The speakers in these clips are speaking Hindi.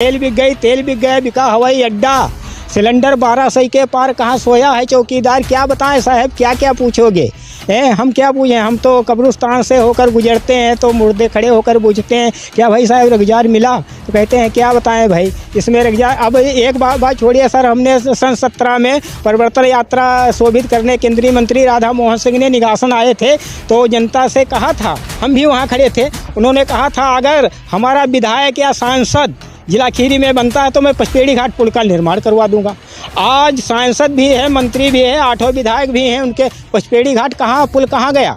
तेल बिक गई, तेल बिक गया, बिका हवाई अड्डा, सिलेंडर 1200 के पार कहाँ सोया है चौकीदार। क्या बताएं साहब, क्या क्या पूछोगे हम क्या पूछें। हम तो कब्रिस्तान से होकर गुजरते हैं तो मुर्दे खड़े होकर पूछते हैं क्या भाई साहब रोजगार मिला, तो कहते हैं क्या बताएं भाई इसमें रोजगार। अब एक बात छोड़िए सर, हमने सन 17 में परिवर्तन यात्रा शोभित करने केंद्रीय मंत्री राधा मोहन सिंह ने निगासन आए थे तो जनता से कहा था, हम भी वहाँ खड़े थे, उन्होंने कहा था अगर हमारा विधायक या सांसद जिला खीरी में बनता है तो मैं पचपेड़ी घाट पुल का निर्माण करवा दूंगा। आज सांसद भी है, मंत्री भी है, 8 विधायक भी हैं, उनके पचपेड़ी घाट कहाँ, पुल कहाँ गया,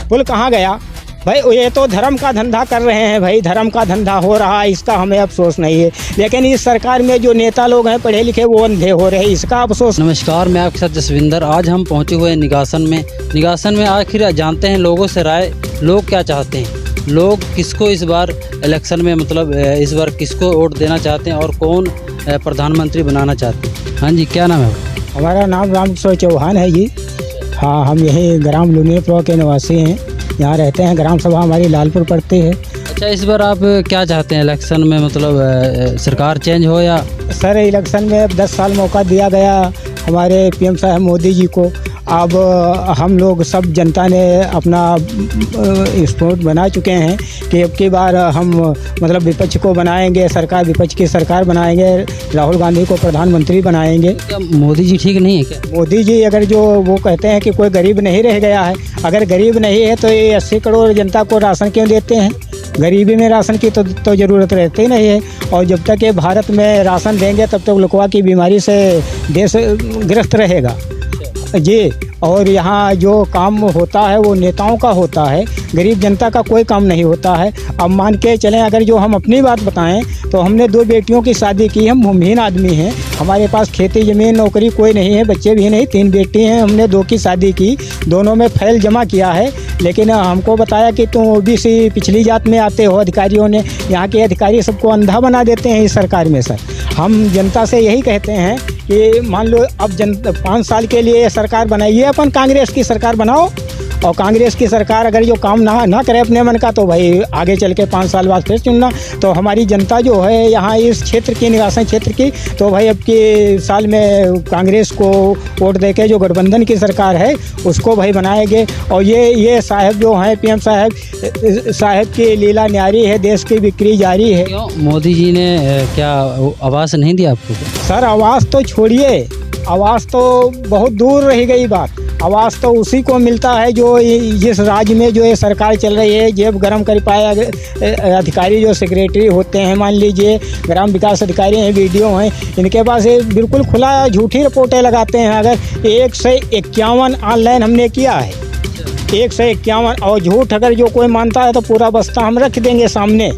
पुल कहाँ गया भाई। ये तो धर्म का धंधा कर रहे हैं भाई, धर्म का धंधा हो रहा है, इसका हमें अफसोस नहीं है। लेकिन इस सरकार में जो नेता लोग हैं पढ़े लिखे वो अंधे हो रहे हैं, इसका अफसोस। नमस्कार, मैं आपके साथ जसविंदर। आज हम पहुंचे हुए हैं निगासन में आखिर जानते हैं लोगों से राय, लोग क्या चाहते हैं, लोग किसको इस बार इलेक्शन में इस बार किसको वोट देना चाहते हैं और कौन प्रधानमंत्री बनाना चाहते हैं। हाँ जी, क्या नाम है? हमारा नाम रामकिशोर चौहान है जी। हाँ, हम यही ग्राम लुनियापुरा के निवासी हैं, यहाँ रहते हैं। ग्राम सभा हमारी लालपुर पड़ती है। अच्छा, इस बार आप क्या चाहते हैं इलेक्शन में, सरकार चेंज हो या? सर, इलेक्शन में 10 साल मौका दिया गया हमारे पीएम साहब मोदी जी को। अब हम लोग सब जनता ने अपना स्पोर्ट बना चुके हैं कि अब की बार हम विपक्ष को बनाएंगे, सरकार विपक्ष की सरकार बनाएंगे, राहुल गांधी को प्रधानमंत्री बनाएंगे। क्या मोदी जी ठीक नहीं है क्या? मोदी जी अगर जो वो कहते हैं कि कोई गरीब नहीं रह गया है, अगर गरीब नहीं है तो ये 80 करोड़ जनता को राशन क्यों देते हैं? गरीबी में राशन की तो ज़रूरत रहती ही नहीं है। और जब तक ये भारत में राशन देंगे तब तक लकवा की बीमारी से देश ग्रस्त रहेगा जी। और यहाँ जो काम होता है वो नेताओं का होता है, गरीब जनता का कोई काम नहीं होता है। अब मान के चलें, अगर जो हम अपनी बात बताएं तो हमने 2 बेटियों की शादी की, हम भूमिहीन आदमी हैं, हमारे पास खेती ज़मीन नौकरी कोई नहीं है, बच्चे भी नहीं, 3 बेटी हैं, हमने 2 की शादी की, दोनों में फाइल जमा किया है। लेकिन हमको बताया कि तुम ओबीसी पिछली जात में आते हो। अधिकारियों ने, यहाँ के अधिकारी सबको अंधा बना देते हैं इस सरकार में। सर, हम जनता से यही कहते हैं कि मान लो अब 5 साल के लिए सरकार बनाइए, अपन कांग्रेस की सरकार बनाओ, और कांग्रेस की सरकार अगर जो काम ना करे अपने मन का तो भाई आगे चल के 5 साल बाद फिर चुनना। तो हमारी जनता जो है यहाँ इस क्षेत्र की, निगासन क्षेत्र की, तो भाई अब के साल में कांग्रेस को वोट देके जो गठबंधन की सरकार है उसको भाई बनाएंगे। और ये साहब जो हैं पीएम साहब की लीला न्यारी है, देश की बिक्री जारी है। क्यों मोदी जी ने क्या आवाज़ नहीं दिया आपको? सर, आवाज़ तो छोड़िए, आवाज़ तो बहुत दूर रह गई बात। आवाज़ तो उसी को मिलता है जो जिस राज्य में जो ये सरकार चल रही है जेब गरम कर पाया। अधिकारी जो सेक्रेटरी होते हैं, मान लीजिए ग्राम विकास अधिकारी हैं, वीडियो हैं, इनके पास ये बिल्कुल खुला झूठी रिपोर्टें लगाते हैं। अगर 151 ऑनलाइन हमने किया है, 151, और झूठ अगर जो कोई मानता है तो पूरा बस्ता हम रख देंगे सामने।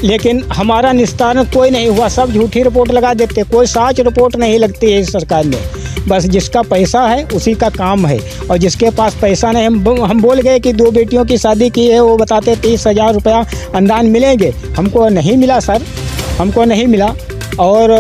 लेकिन हमारा निस्तारण कोई नहीं हुआ, सब झूठी रिपोर्ट लगा देते, कोई सच रिपोर्ट नहीं लगती है इस सरकार में। बस जिसका पैसा है उसी का काम है, और जिसके पास पैसा नहीं, हम बोल गए कि 2 बेटियों की शादी की है, वो बताते 30,000 रुपया अनुदान मिलेंगे, हमको नहीं मिला सर, हमको नहीं मिला। और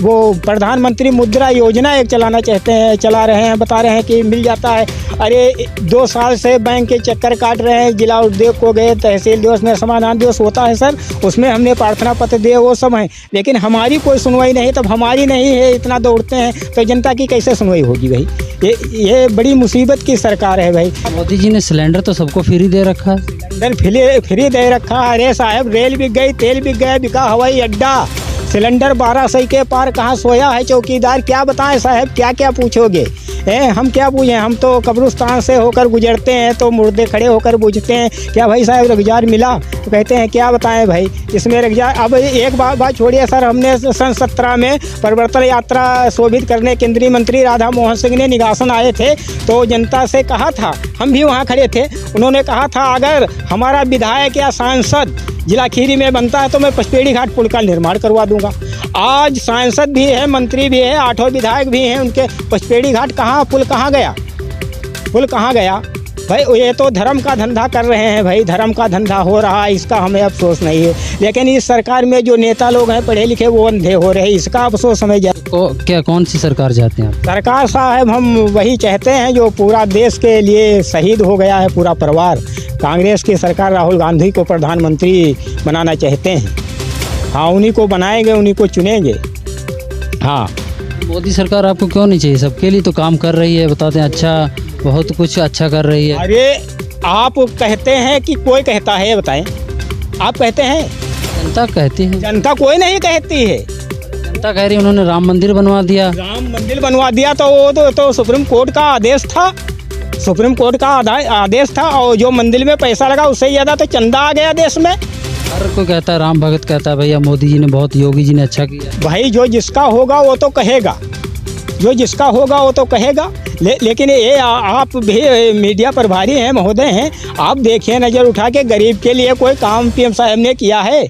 वो प्रधानमंत्री मुद्रा योजना एक चला रहे हैं, बता रहे हैं कि मिल जाता है। अरे 2 साल से बैंक के चक्कर काट रहे हैं, जिला उद्योग को गए, तहसील दिवस में समाधान दिवस होता है सर, उसमें हमने प्रार्थना पत्र दिए, वो सब हैं, लेकिन हमारी कोई सुनवाई नहीं। तब हमारी नहीं है, इतना दौड़ते हैं तो जनता की कैसे सुनवाई होगी भाई? ये बड़ी मुसीबत की सरकार है भाई। मोदी जी ने सिलेंडर तो सबको फ्री दे रखा है, सिलेंडर फ्री दे रखा। अरे साहब, रेल बिक गई, तेल बिक गया, बिका हवाई अड्डा, सिलेंडर 1200 के पार कहाँ सोया है चौकीदार। क्या बताएं साहब, क्या क्या पूछोगे हम क्या पूछें। हम तो कब्रिस्तान से होकर गुजरते हैं तो मुर्दे खड़े होकर पूछते हैं क्या भाई साहब रोजगार मिला, तो कहते हैं क्या बताएं भाई इसमें रोजगार। अब एक बात छोड़िए सर, हमने सन 17 में परिवर्तन यात्रा शोभित करने केंद्रीय मंत्री राधा मोहन सिंह ने निगासन आए थे तो जनता से कहा था, हम भी वहाँ खड़े थे, उन्होंने कहा था अगर हमारा विधायक या सांसद जिला खीरी में बनता है तो मैं पचपेड़ी घाट पुल का निर्माण करवा दूंगा। आज सांसद भी है, मंत्री भी है, 8 विधायक भी हैं, उनके पचपेड़ी घाट कहाँ, पुल कहाँ गया, पुल कहाँ गया भाई। ये तो धर्म का धंधा कर रहे हैं भाई, धर्म का धंधा हो रहा है, इसका हमें अफसोस नहीं है। लेकिन इस सरकार में जो नेता लोग हैं पढ़े लिखे वो अंधे हो रहे हैं, इसका अफसोस हमें। क्या कौन सी सरकार चाहते हैं आप? सरकार साहब हम वही चाहते हैं जो पूरा देश के लिए शहीद हो गया है पूरा परिवार। कांग्रेस की सरकार राहुल गांधी को प्रधानमंत्री बनाना चाहते हैं। हाँ, उन्हीं को बनाएंगे, उन्हीं को चुनेंगे। हाँ, मोदी सरकार आपको क्यों नहीं चाहिए? सबके लिए तो काम कर रही है, बताते हैं अच्छा, बहुत कुछ अच्छा कर रही है। अरे आप कहते हैं कि कोई कहता है, बताएं? आप कहते हैं? जनता कहती है। जनता कोई नहीं कहती है। जनता कह रही है उन्होंने राम मंदिर बनवा दिया। राम मंदिर बनवा दिया तो वो तो सुप्रीम कोर्ट का आदेश था। सुप्रीम कोर्ट का आदेश था, और जो मंदिर में पैसा लगा उससे ज़्यादा तो चंदा आ गया देश में। हर कोई कहता है, राम भगत कहता है भैया मोदी जी ने बहुत, योगी जी ने अच्छा किया। भाई जो जिसका होगा वो तो कहेगा, जो जिसका होगा वो तो कहेगा। लेकिन ये आप भी मीडिया प्रभारी हैं, महोदय हैं, आप देखिए नज़र उठा के गरीब के लिए कोई काम पीएम साहब ने किया है?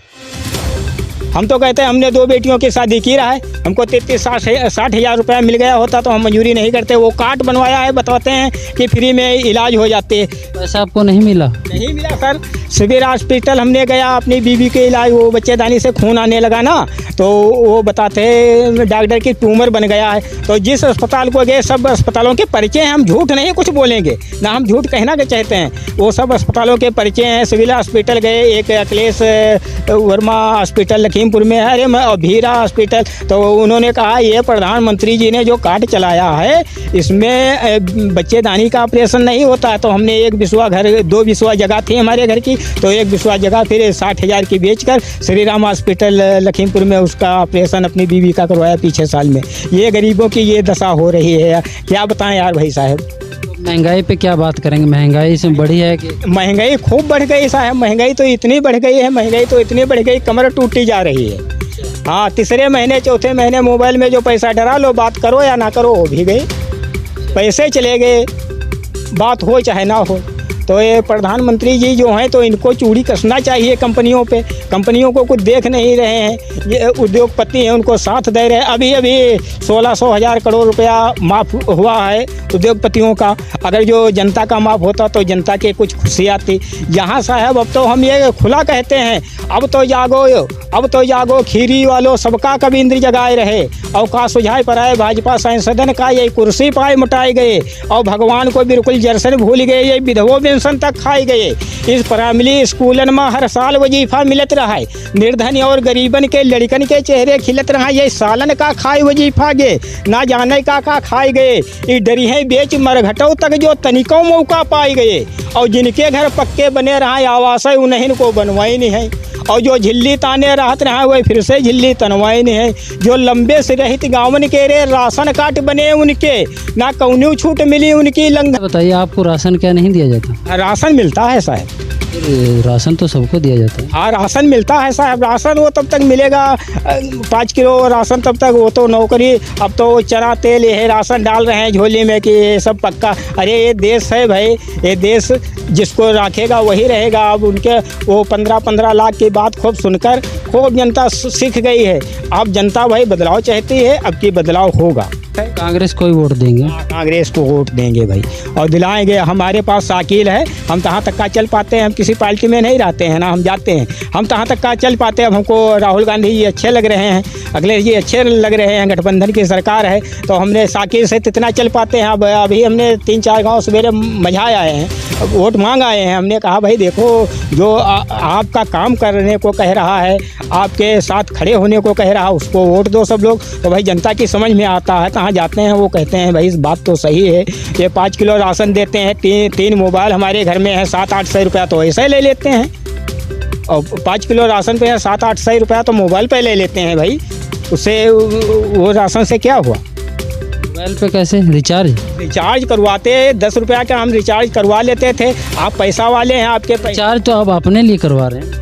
हम तो कहते हैं हमने 2 बेटियों की शादी की रहा है, हमको 60 हज़ार रुपया मिल गया होता तो हम मंजूरी नहीं करते। वो कार्ड बनवाया है, बताते हैं कि फ्री में इलाज हो जाते। पैसा आपको नहीं मिला? नहीं मिला सर। सिविल हॉस्पिटल हमने गया अपनी बीवी के इलाज, वो बच्चेदानी से खून आने लगा ना, तो वो बताते हैं डॉक्टर की ट्यूमर बन गया है। तो जिस अस्पताल को गए, सब अस्पतालों के परिचय हैं, हम झूठ नहीं कुछ बोलेंगे ना, हम झूठ कहना के चाहते हैं। वो सब अस्पतालों के परिचय हैं। सिविल हॉस्पिटल गए, एक अखिलेश वर्मा हॉस्पिटल लखीमपुर में है, अरे भीरा हॉस्पिटल, तो उन्होंने कहा ये प्रधानमंत्री जी ने जो कार्ड चलाया है इसमें बच्चेदानी का ऑपरेशन नहीं होता है। तो हमने 1 बिस्वा घर, 2 बिस्वा जगह थी हमारे घर की, तो 1 बिस्वा जगह फिर 60 हज़ार की बेचकर श्री राम हॉस्पिटल लखीमपुर में उसका ऑपरेशन अपनी बीवी का करवाया पिछले साल में। ये गरीबों की ये दशा हो रही है, क्या बताएं यार भाई साहब। महंगाई पे क्या बात करेंगे? महंगाई से बढ़ी है कि? महंगाई खूब बढ़ गई साहब, महंगाई तो इतनी बढ़ गई है, महंगाई तो इतनी बढ़ गई, कमर टूटी जा रही है। हाँ, तीसरे महीने चौथे महीने मोबाइल में जो पैसा डरा लो, बात करो या ना करो, हो भी गई, पैसे चले गए, बात हो चाहे ना हो। तो ये प्रधानमंत्री जी जो हैं तो इनको चूड़ी कसना चाहिए कंपनियों पे। कंपनियों को कुछ देख नहीं रहे हैं, ये उद्योगपति हैं उनको साथ दे रहे हैं। अभी 1600 हज़ार करोड़ रुपया माफ़ हुआ है उद्योगपतियों का। अगर जो जनता का माफ़ होता तो जनता के कुछ खुशी आती। यहाँ साहब अब तो हम ये खुला कहते हैं, अब तो जागो खीरी वालों, सबका कभी इंद्र जगाए रहे। अवकाश सुझाए पर आए भाजपा संसदन का, यही कुर्सी पाए मुटाए गए, और भगवान को बिल्कुल जरसन भूल गए, ये विधवो पेंशन तक खाए गए। इस प्राइमरी स्कूलन में हर साल वजीफा मिलत रहा है, निर्धन और गरीबन के लड़कन के चेहरे खिलत रहा। ये सालन का खाए वजीफा गे, ना जाने का खाए गए। ये डरी है बेच मरघटों तक जो तनिकों मौका पाए गए, और जिनके घर पक्के बने रहा आवास है उन्हें को बनवाई नहीं है, और जो झिल्ली ताने राहत रहा वही फिर से झिल्ली तनवाई नहीं है। जो लंबे से रहित गाँवन के रे राशन कार्ड बने उनके, ना कौनी छूट मिली उनकी लंघन। बताइए, आपको राशन क्या नहीं दिया जाता? राशन मिलता है साहब, राशन तो सबको दिया जाता है। हाँ, राशन मिलता है साहब। राशन वो तब तक मिलेगा 5 किलो राशन, तब तक वो तो नौकरी। अब तो चना तेल ये राशन डाल रहे हैं झोली में कि ये सब पक्का। अरे ये देश है भाई, ये देश जिसको रखेगा वही रहेगा। अब उनके वो 15-15 लाख की बात खूब सुनकर खूब जनता सीख गई है। अब जनता भाई बदलाव चाहती है, अब की बदलाव होगा। कांग्रेस को ही वोट देंगे? कांग्रेस को वोट देंगे भाई, और दिलाएंगे। हमारे पास साइकिल है, हम तहाँ तक का चल पाते हैं, हम किसी पार्टी में नहीं रहते हैं ना, हम जाते हैं, हम तहाँ तक का चल पाते हैं। अब हमको राहुल गांधी जी अच्छे लग रहे हैं, अखिलेश जी अच्छे लग रहे हैं, गठबंधन की सरकार है, तो हमने साइकिल से इतना चल पाते हैं। अब अभी हमने 3-4 गाँव सवेरे मझाए आए हैं, वोट मांग आए हैं। हमने कहा भाई देखो, जो आपका काम करने को कह रहा है, आपके साथ खड़े होने को कह रहा है, उसको वोट दो सब लोग। तो भाई जनता की समझ में आता है, कहाँ जाते हैं वो कहते हैं भाई इस बात तो सही है। ये 5 किलो राशन देते हैं, 3 मोबाइल हमारे घर में है, 700-800 रुपया तो ऐसे ले लेते हैं, और 5 किलो राशन पे है 700-800 रुपया तो मोबाइल पे ले लेते हैं भाई। उससे वो राशन से क्या हुआ? मोबाइल पे कैसे रिचार्ज करवाते 10 रुपया का हम रिचार्ज करवा लेते थे। आप पैसा वाले हैं, आपके रिचार्ज तो आप अपने लिए करवा रहे हैं।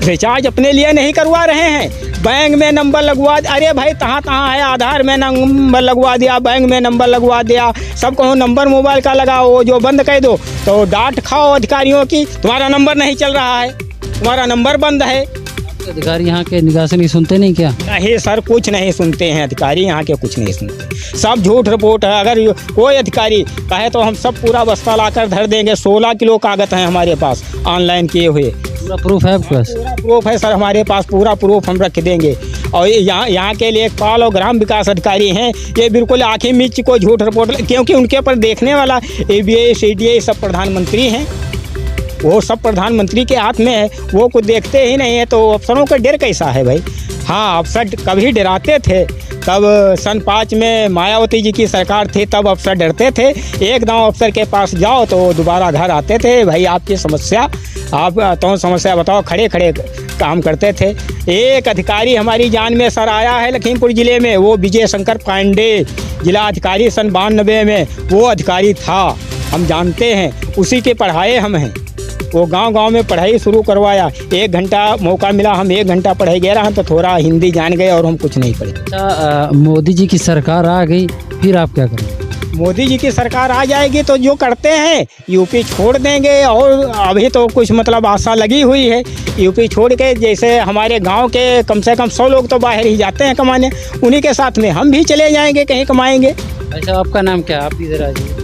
रिचार्ज अपने लिए नहीं करवा रहे हैं, बैंक में नंबर लगवा। अरे भाई तहाँ है, आधार में नंबर लगवा दिया, बैंक में नंबर लगवा दिया, सब कहो नंबर मोबाइल का लगाओ, जो बंद कर दो तो डांट खाओ अधिकारियों की, तुम्हारा नंबर नहीं चल रहा है, तुम्हारा नंबर बंद है। अधिकारी यहाँ के निगासन की सुनते नहीं क्या? नहीं सर, कुछ नहीं सुनते हैं अधिकारी यहाँ के, कुछ नहीं सुनते, सब झूठ रिपोर्ट है। अगर कोई अधिकारी कहे तो हम सब पूरा बस्ता लाकर धर देंगे। 16 किलो कागज हैं हमारे पास ऑनलाइन किए हुए, पूरा प्रूफ है आपके पास? पूरा प्रूफ है सर हमारे पास, पूरा प्रूफ हम रख देंगे। और यहाँ के लेखपाल और ग्राम विकास अधिकारी हैं, ये बिल्कुल आँखें मीच को झूठ रिपोर्ट, क्योंकि उनके ऊपर देखने वाला ABI CDI सब प्रधानमंत्री हैं। वो सब प्रधानमंत्री के हाथ में है, वो कुछ देखते ही नहीं है, तो अफसरों का डर कैसा है भाई। हाँ, अफसर कभी डराते थे, तब सन 5 में मायावती जी की सरकार थी, तब अफसर डरते थे। एक दांव अफसर के पास जाओ तो वो दोबारा घर आते थे, भाई आपकी समस्या, आप तो समस्या बताओ, खड़े खड़े काम करते थे। एक अधिकारी हमारी जान में सर आया है लखीमपुर ज़िले में, वो विजय शंकर पांडे, जिला अधिकारी सन 92 में वो अधिकारी था, हम जानते हैं, उसी के पढ़ाए हम हैं। वो गांव-गांव में पढ़ाई शुरू करवाया, 1 घंटा मौका मिला, हम 1 घंटा पढ़ाई गए रहा तो थोड़ा हिंदी जान गए और हम कुछ नहीं पढ़े। अच्छा, मोदी जी की सरकार आ गई, फिर आप क्या करेंगे? मोदी जी की सरकार आ जाएगी तो जो करते हैं यूपी छोड़ देंगे, और अभी तो कुछ मतलब आशा लगी हुई है यूपी छोड़ के। जैसे हमारे गांव के कम से कम 100 लोग तो बाहर ही जाते हैं कमाने, उन्हीं के साथ में हम भी चले जाएंगे, कहीं कमाएंगे। अच्छा, आपका नाम क्या है? आप इधर आ जाइए।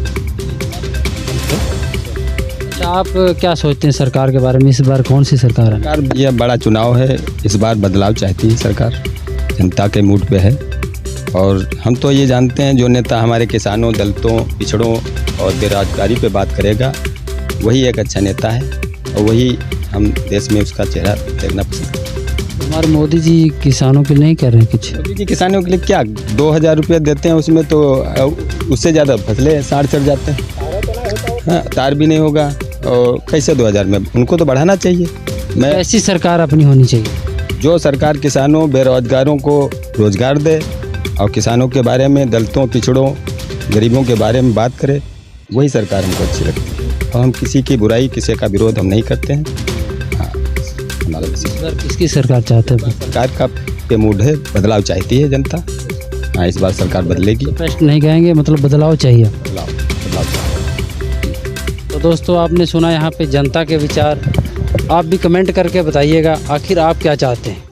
अच्छा, आप क्या सोचते हैं सरकार के बारे में? इस बार कौन सी सरकार है? सरकार, यह बड़ा चुनाव है, इस बार बदलाव चाहती है सरकार, जनता के मूड पे है। और हम तो ये जानते हैं जो नेता हमारे किसानों, दलितों, पिछड़ों और बेरोजगारी पे बात करेगा, वही एक अच्छा नेता है, और वही हम देश में उसका चेहरा देखना पसंद करते हैं। हमारे मोदी जी किसानों के लिए नहीं कर रहे हैं कुछ? मोदी जी किसानों के लिए क्या 2000 रुपये देते हैं, उसमें तो उससे ज़्यादा फसलें साड़ चढ़ जाते हैं। हाँ, तार भी नहीं होगा, और कैसे 2000 में? उनको तो बढ़ाना चाहिए। मैं ऐसी सरकार अपनी होनी चाहिए जो सरकार किसानों, बेरोजगारों को रोजगार दे, और किसानों के बारे में, दलितों, पिछड़ों, गरीबों के बारे में बात करे, वही सरकार हमको अच्छी लगती है। और हम किसी की बुराई, किसी का विरोध हम नहीं करते हैं। हाँ, हमारा इस बार किसकी सरकार चाहते हैं? सरकार का पे मूड है, बदलाव चाहती है जनता। हाँ, इस बार सरकार बदलेगी। प्रश्न नहीं कहेंगे, मतलब बदलाव चाहिए। बदलाव चाहिए। तो दोस्तों, आपने सुना यहाँ पे जनता के विचार। आप भी कमेंट करके बताइएगा आखिर आप क्या चाहते हैं।